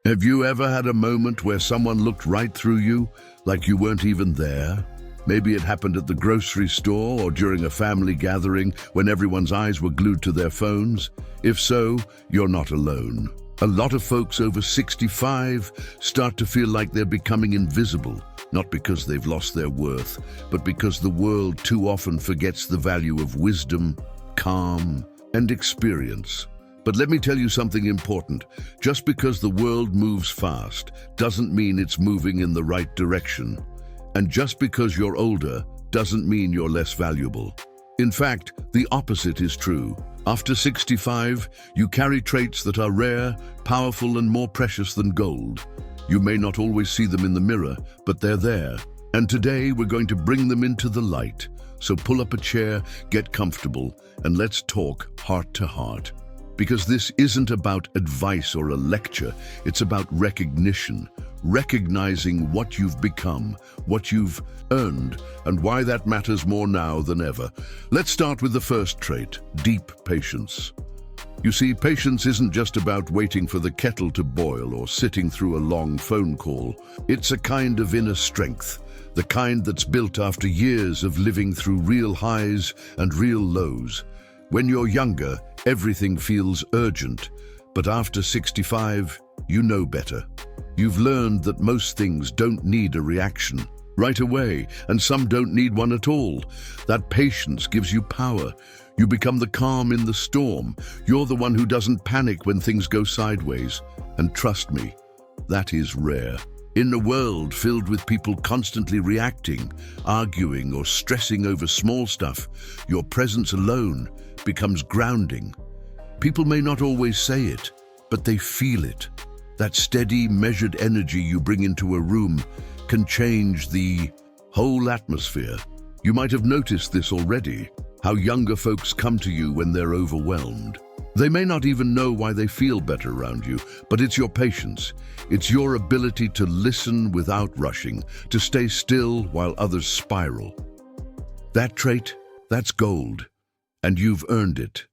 Have you ever had a moment where someone looked right through you, like you weren't even there? Maybe it happened at the grocery store or during a family gathering when everyone's eyes were glued to their phones. If so, you're not alone. A lot of folks over 65 start to feel like they're becoming invisible, not because they've lost their worth, but because the world too often forgets the value of wisdom, calm, and experience. But let me tell you something important. Just because the world moves fast doesn't mean it's moving in the right direction. And just because you're older doesn't mean you're less valuable. In fact, the opposite is true. After 65, you carry traits that are rare, powerful, and more precious than gold. You may not always see them in the mirror, but they're there. And today we're going to bring them into the light. So pull up a chair, get comfortable, and let's talk heart to heart. Because this isn't about advice or a lecture, it's about recognition. Recognizing what you've become, what you've earned, and why that matters more now than ever. Let's start with the first trait, deep patience. You see, patience isn't just about waiting for the kettle to boil or sitting through a long phone call. It's a kind of inner strength, the kind that's built after years of living through real highs and real lows. When you're younger, everything feels urgent, but after 65, you know better. You've learned that most things don't need a reaction right away, and some don't need one at all. That patience gives you power. You become the calm in the storm. You're the one who doesn't panic when things go sideways. And trust me, that is rare. In a world filled with people constantly reacting, arguing, or stressing over small stuff, your presence alone becomes grounding. People may not always say it, but they feel it. That steady, measured energy you bring into a room can change the whole atmosphere. You might have noticed this already, how younger folks come to you when they're overwhelmed. They may not even know why they feel better around you, but it's your patience. It's your ability to listen without rushing, to stay still while others spiral. That trait, that's gold, and you've earned it.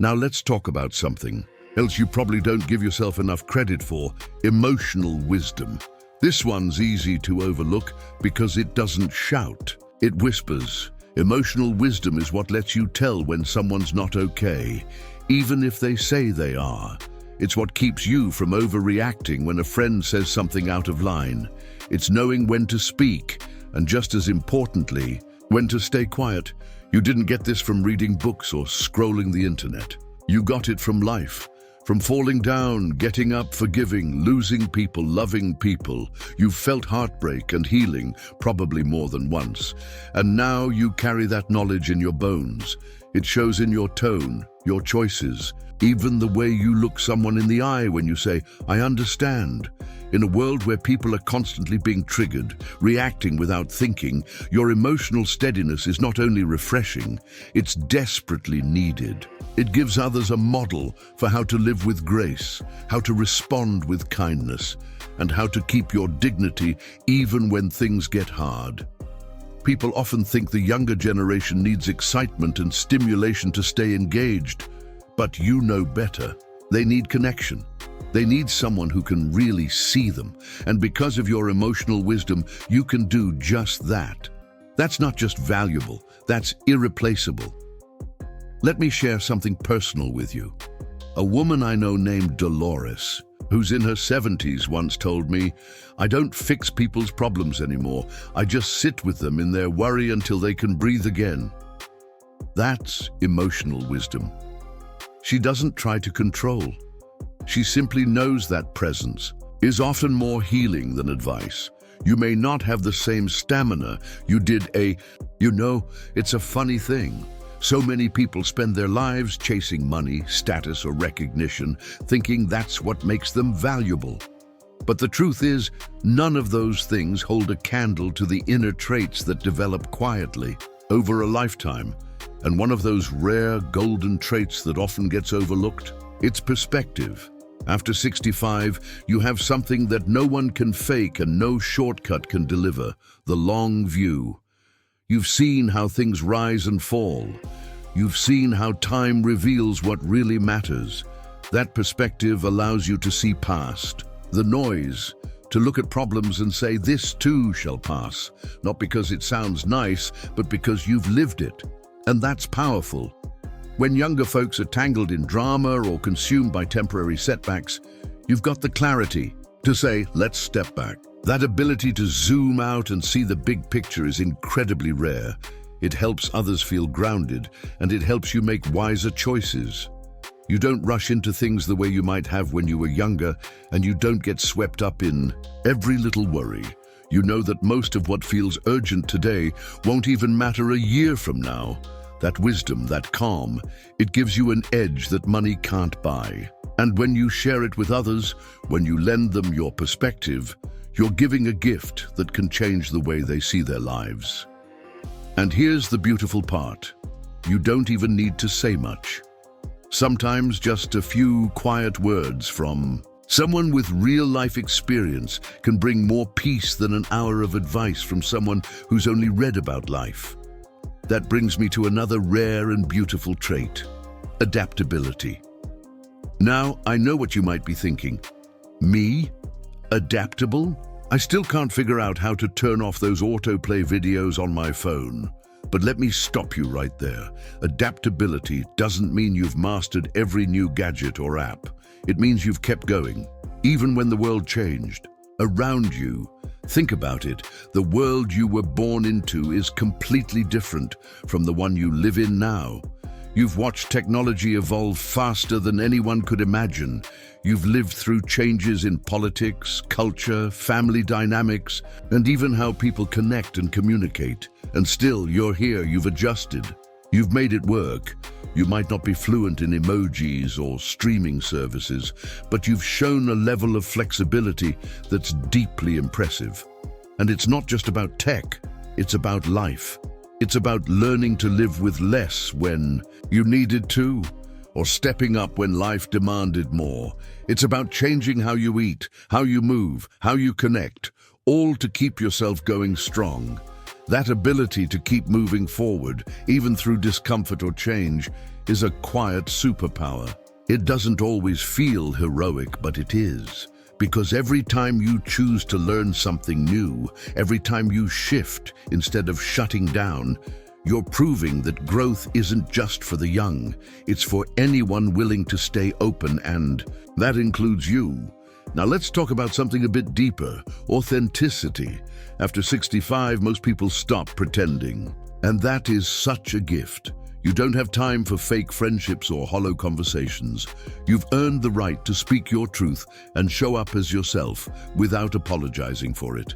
Now let's talk about something else you probably don't give yourself enough credit for: emotional wisdom. This one's easy to overlook because it doesn't shout, it whispers. Emotional wisdom is what lets you tell when someone's not okay, even if they say they are. It's what keeps you from overreacting when a friend says something out of line. It's knowing when to speak, and just as importantly, when to stay quiet. You didn't get this from reading books or scrolling the internet. You got it from life. From falling down, getting up, forgiving, losing people, loving people. You've felt heartbreak and healing, probably more than once. And now you carry that knowledge in your bones. It shows in your tone, your choices, even the way you look someone in the eye when you say, "I understand." In a world where people are constantly being triggered, reacting without thinking, your emotional steadiness is not only refreshing, it's desperately needed. It gives others a model for how to live with grace, how to respond with kindness, and how to keep your dignity even when things get hard. People often think the younger generation needs excitement and stimulation to stay engaged, but you know better. They need connection. They need someone who can really see them, and because of your emotional wisdom, you can do just that. That's not just valuable, that's irreplaceable. Let me share something personal with you. A woman I know named Dolores, who's in her 70s, once told me, "I don't fix people's problems anymore. I just sit with them in their worry until they can breathe again." That's emotional wisdom. She doesn't try to control. She simply knows that presence is often more healing than advice. You may not have the same stamina you did it's a funny thing. So many people spend their lives chasing money, status, or recognition, thinking that's what makes them valuable. But the truth is, none of those things hold a candle to the inner traits that develop quietly over a lifetime. And one of those rare golden traits that often gets overlooked, it's perspective. After 65, you have something that no one can fake and no shortcut can deliver: the long view. You've seen how things rise and fall. You've seen how time reveals what really matters. That perspective allows you to see past the noise, to look at problems and say, this too shall pass, not because it sounds nice, but because you've lived it. And that's powerful. When younger folks are tangled in drama or consumed by temporary setbacks, you've got the clarity to say, let's step back. That ability to zoom out and see the big picture is incredibly rare. It helps others feel grounded, and it helps you make wiser choices. You don't rush into things the way you might have when you were younger, and you don't get swept up in every little worry. You know that most of what feels urgent today won't even matter a year from now. That wisdom, that calm, it gives you an edge that money can't buy. And when you share it with others, when you lend them your perspective, you're giving a gift that can change the way they see their lives. And here's the beautiful part. You don't even need to say much. Sometimes just a few quiet words from someone with real-life experience can bring more peace than an hour of advice from someone who's only read about life. That brings me to another rare and beautiful trait: adaptability. Now, I know what you might be thinking. Me? Adaptable? I still can't figure out how to turn off those autoplay videos on my phone. But let me stop you right there. Adaptability doesn't mean you've mastered every new gadget or app. It means you've kept going, even when the world changed. Around you, think about it, the world you were born into is completely different from the one you live in now. You've watched technology evolve faster than anyone could imagine. You've lived through changes in politics, culture, family dynamics, and even how people connect and communicate. And still, you're here, you've adjusted. You've made it work. You might not be fluent in emojis or streaming services, but you've shown a level of flexibility that's deeply impressive. And it's not just about tech, it's about life. It's about learning to live with less when you needed to, or stepping up when life demanded more. It's about changing how you eat, how you move, how you connect, all to keep yourself going strong. That ability to keep moving forward, even through discomfort or change, is a quiet superpower. It doesn't always feel heroic, but it is. Because every time you choose to learn something new, every time you shift instead of shutting down, you're proving that growth isn't just for the young. It's for anyone willing to stay open, and that includes you. Now let's talk about something a bit deeper: authenticity. After 65, most people stop pretending. And that is such a gift. You don't have time for fake friendships or hollow conversations. You've earned the right to speak your truth and show up as yourself without apologizing for it.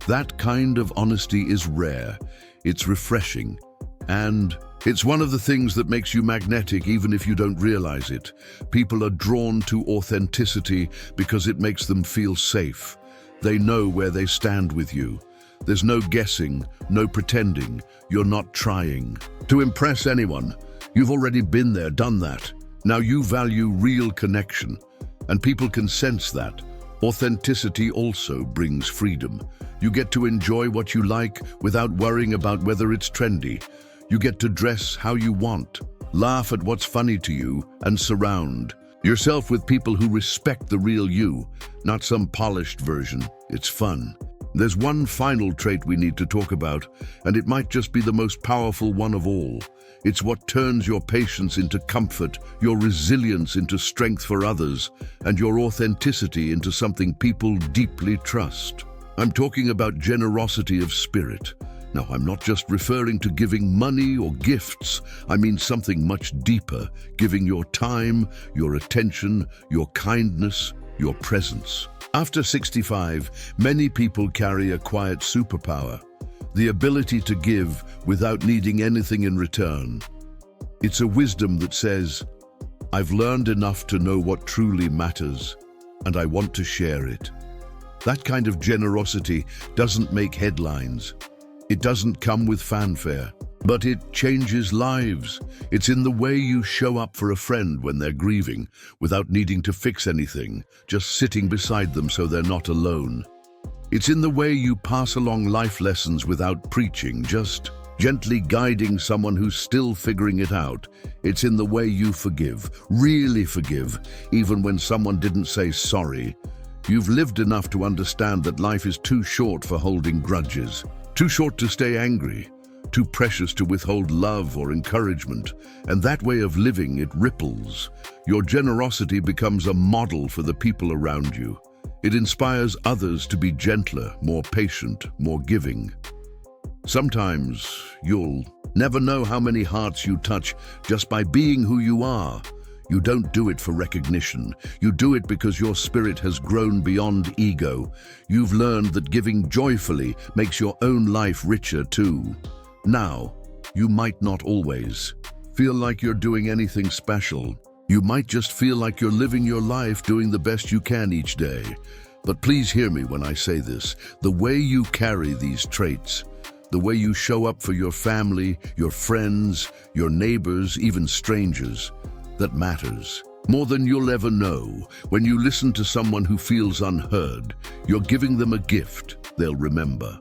That kind of honesty is rare. It's refreshing. And it's one of the things that makes you magnetic even if you don't realize it. People are drawn to authenticity because it makes them feel safe. They know where they stand with you. There's no guessing, no pretending. You're not trying to impress anyone. You've already been there, done that. Now you value real connection, and people can sense that. Authenticity also brings freedom. You get to enjoy what you like without worrying about whether it's trendy. You get to dress how you want, laugh at what's funny to you, and surround yourself with people who respect the real you, not some polished version. It's fun. There's one final trait we need to talk about, and it might just be the most powerful one of all. It's what turns your patience into comfort, your resilience into strength for others, and your authenticity into something people deeply trust. I'm talking about generosity of spirit. Now, I'm not just referring to giving money or gifts. I mean something much deeper, giving your time, your attention, your kindness, your presence. After 65, many people carry a quiet superpower, the ability to give without needing anything in return. It's a wisdom that says, I've learned enough to know what truly matters, and I want to share it. That kind of generosity doesn't make headlines. It doesn't come with fanfare, but it changes lives. It's in the way you show up for a friend when they're grieving, without needing to fix anything, just sitting beside them so they're not alone. It's in the way you pass along life lessons without preaching, just gently guiding someone who's still figuring it out. It's in the way you forgive, really forgive, even when someone didn't say sorry. You've lived enough to understand that life is too short for holding grudges, too short to stay angry, too precious to withhold love or encouragement. And that way of living, it ripples. Your generosity becomes a model for the people around you. It inspires others to be gentler, more patient, more giving. Sometimes you'll never know how many hearts you touch just by being who you are. You don't do it for recognition. You do it because your spirit has grown beyond ego. You've learned that giving joyfully makes your own life richer too. Now, you might not always feel like you're doing anything special. You might just feel like you're living your life doing the best you can each day. But please hear me when I say this. The way you carry these traits, the way you show up for your family, your friends, your neighbors, even strangers, that matters. More than you'll ever know. When you listen to someone who feels unheard, you're giving them a gift they'll remember.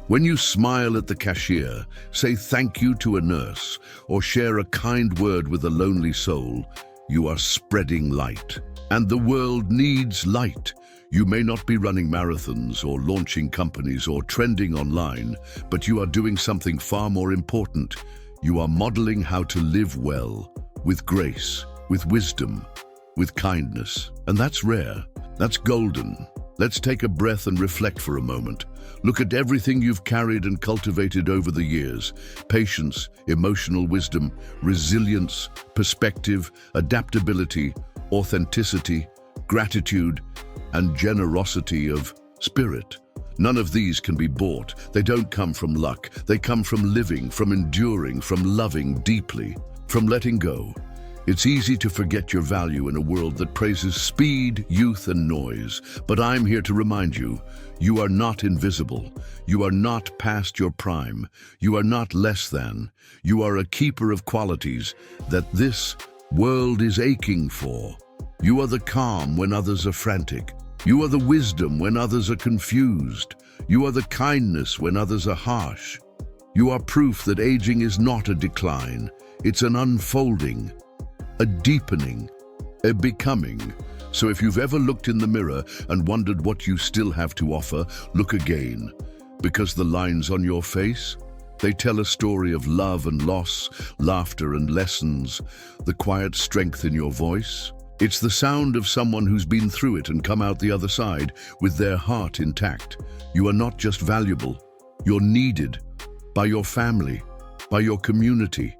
When you smile at the cashier, say thank you to a nurse, or share a kind word with a lonely soul, you are spreading light. And the world needs light. You may not be running marathons or launching companies or trending online, but you are doing something far more important. You are modeling how to live well, with grace, with wisdom, with kindness. And that's rare. That's golden. Let's take a breath and reflect for a moment. Look at everything you've carried and cultivated over the years. Patience, emotional wisdom, resilience, perspective, adaptability, authenticity, gratitude, and generosity of spirit. None of these can be bought. They don't come from luck. They come from living, from enduring, from loving deeply, from letting go. It's easy to forget your value in a world that praises speed, youth, and noise. But I'm here to remind you, you are not invisible. You are not past your prime. You are not less than. You are a keeper of qualities that this world is aching for. You are the calm when others are frantic. You are the wisdom when others are confused. You are the kindness when others are harsh. You are proof that aging is not a decline. It's an unfolding, a deepening, a becoming. So if you've ever looked in the mirror and wondered what you still have to offer, look again. Because the lines on your face, they tell a story of love and loss, laughter and lessons, the quiet strength in your voice. It's the sound of someone who's been through it and come out the other side with their heart intact. You are not just valuable, you're needed by your family, by your community,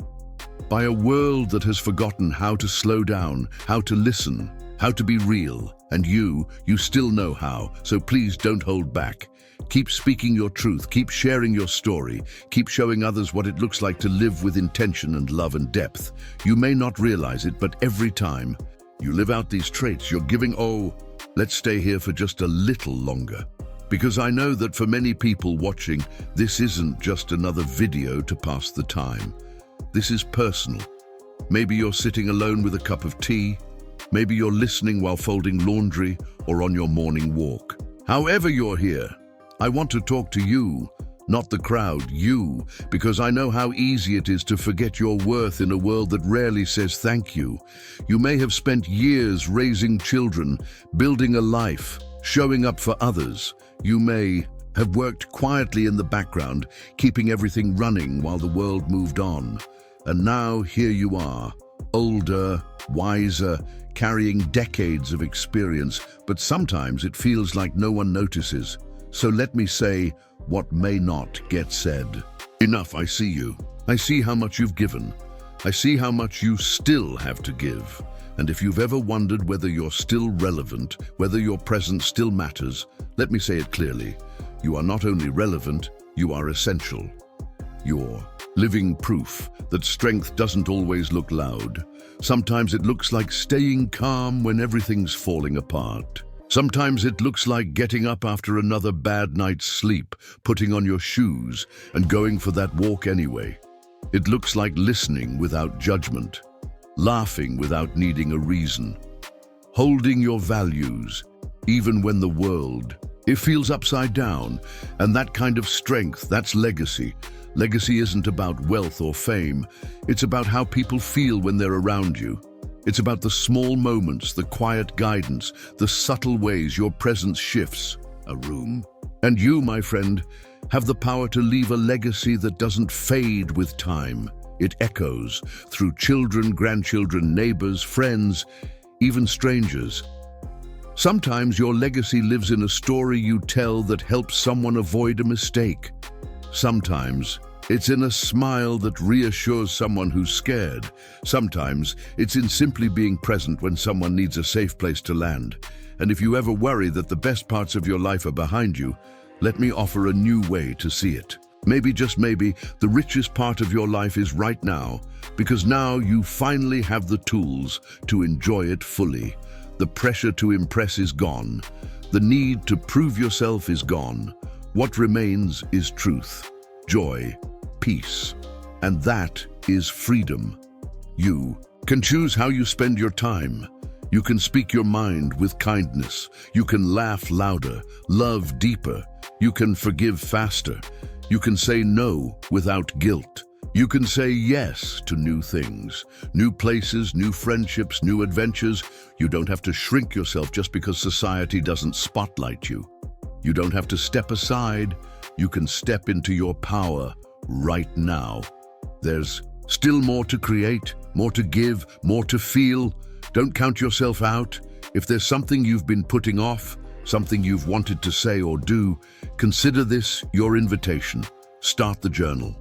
by a world that has forgotten how to slow down, how to listen, how to be real. And you still know how, so please don't hold back. Keep speaking your truth, keep sharing your story, keep showing others what it looks like to live with intention and love and depth. You may not realize it, but every time you live out these traits, you're giving. Let's stay here for just a little longer. Because I know that for many people watching, this isn't just another video to pass the time. This is personal. Maybe you're sitting alone with a cup of tea. Maybe you're listening while folding laundry or on your morning walk. However you're here, I want to talk to you, not the crowd, you, because I know how easy it is to forget your worth in a world that rarely says thank you. You may have spent years raising children, building a life, showing up for others. You may have worked quietly in the background, keeping everything running while the world moved on. And now here you are, older, wiser, carrying decades of experience, but sometimes it feels like no one notices. So let me say what may not get said. Enough, I see you. I see how much you've given. I see how much you still have to give. And if you've ever wondered whether you're still relevant, whether your presence still matters, let me say it clearly. You are not only relevant, you are essential. You're living proof that strength doesn't always look loud. Sometimes it looks like staying calm when everything's falling apart. Sometimes it looks like getting up after another bad night's sleep, putting on your shoes, and going for that walk anyway. It looks like listening without judgment, laughing without needing a reason, holding your values, even when the world, it feels upside down. And that kind of strength, that's legacy. Legacy isn't about wealth or fame. It's about how people feel when they're around you. It's about the small moments, the quiet guidance, the subtle ways your presence shifts a room. And you, my friend, have the power to leave a legacy that doesn't fade with time. It echoes through children, grandchildren, neighbors, friends, even strangers. Sometimes your legacy lives in a story you tell that helps someone avoid a mistake. Sometimes it's in a smile that reassures someone who's scared. Sometimes it's in simply being present when someone needs a safe place to land. And if you ever worry that the best parts of your life are behind you, let me offer a new way to see it. Maybe, just maybe, the richest part of your life is right now, because now you finally have the tools to enjoy it fully. The pressure to impress is gone. The need to prove yourself is gone. What remains is truth, joy, peace, and that is freedom. You can choose how you spend your time. You can speak your mind with kindness. You can laugh louder, love deeper. You can forgive faster. You can say no without guilt. You can say yes to new things, new places, new friendships, new adventures. You don't have to shrink yourself just because society doesn't spotlight you. You don't have to step aside. You can step into your power right now. There's still more to create, more to give, more to feel. Don't count yourself out. If there's something you've been putting off, something you've wanted to say or do, consider this your invitation. Start the journal.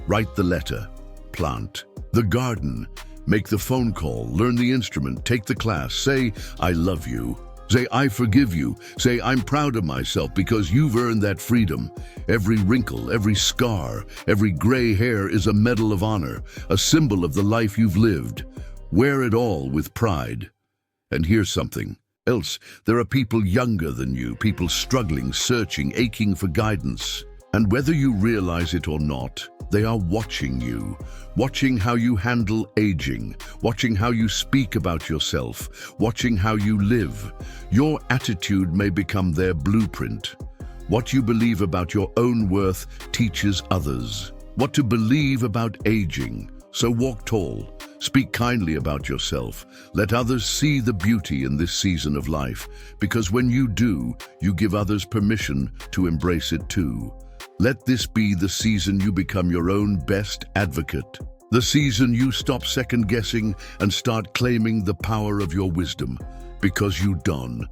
Write the letter. Plant the garden. Make the phone call. Learn the instrument. Take the class. Say, I love you. Say, I forgive you. Say, I'm proud of myself because you've earned that freedom. Every wrinkle, every scar, every gray hair is a medal of honor, a symbol of the life you've lived. Wear it all with pride. And here's something else. There are people younger than you, people struggling, searching, aching for guidance. And whether you realize it or not, they are watching you, watching how you handle aging, watching how you speak about yourself, watching how you live. Your attitude may become their blueprint. What you believe about your own worth teaches others what to believe about aging. So walk tall, speak kindly about yourself. Let others see the beauty in this season of life, because when you do, you give others permission to embrace it too. Let this be the season you become your own best advocate. The season you stop second-guessing and start claiming the power of your wisdom. Because you're done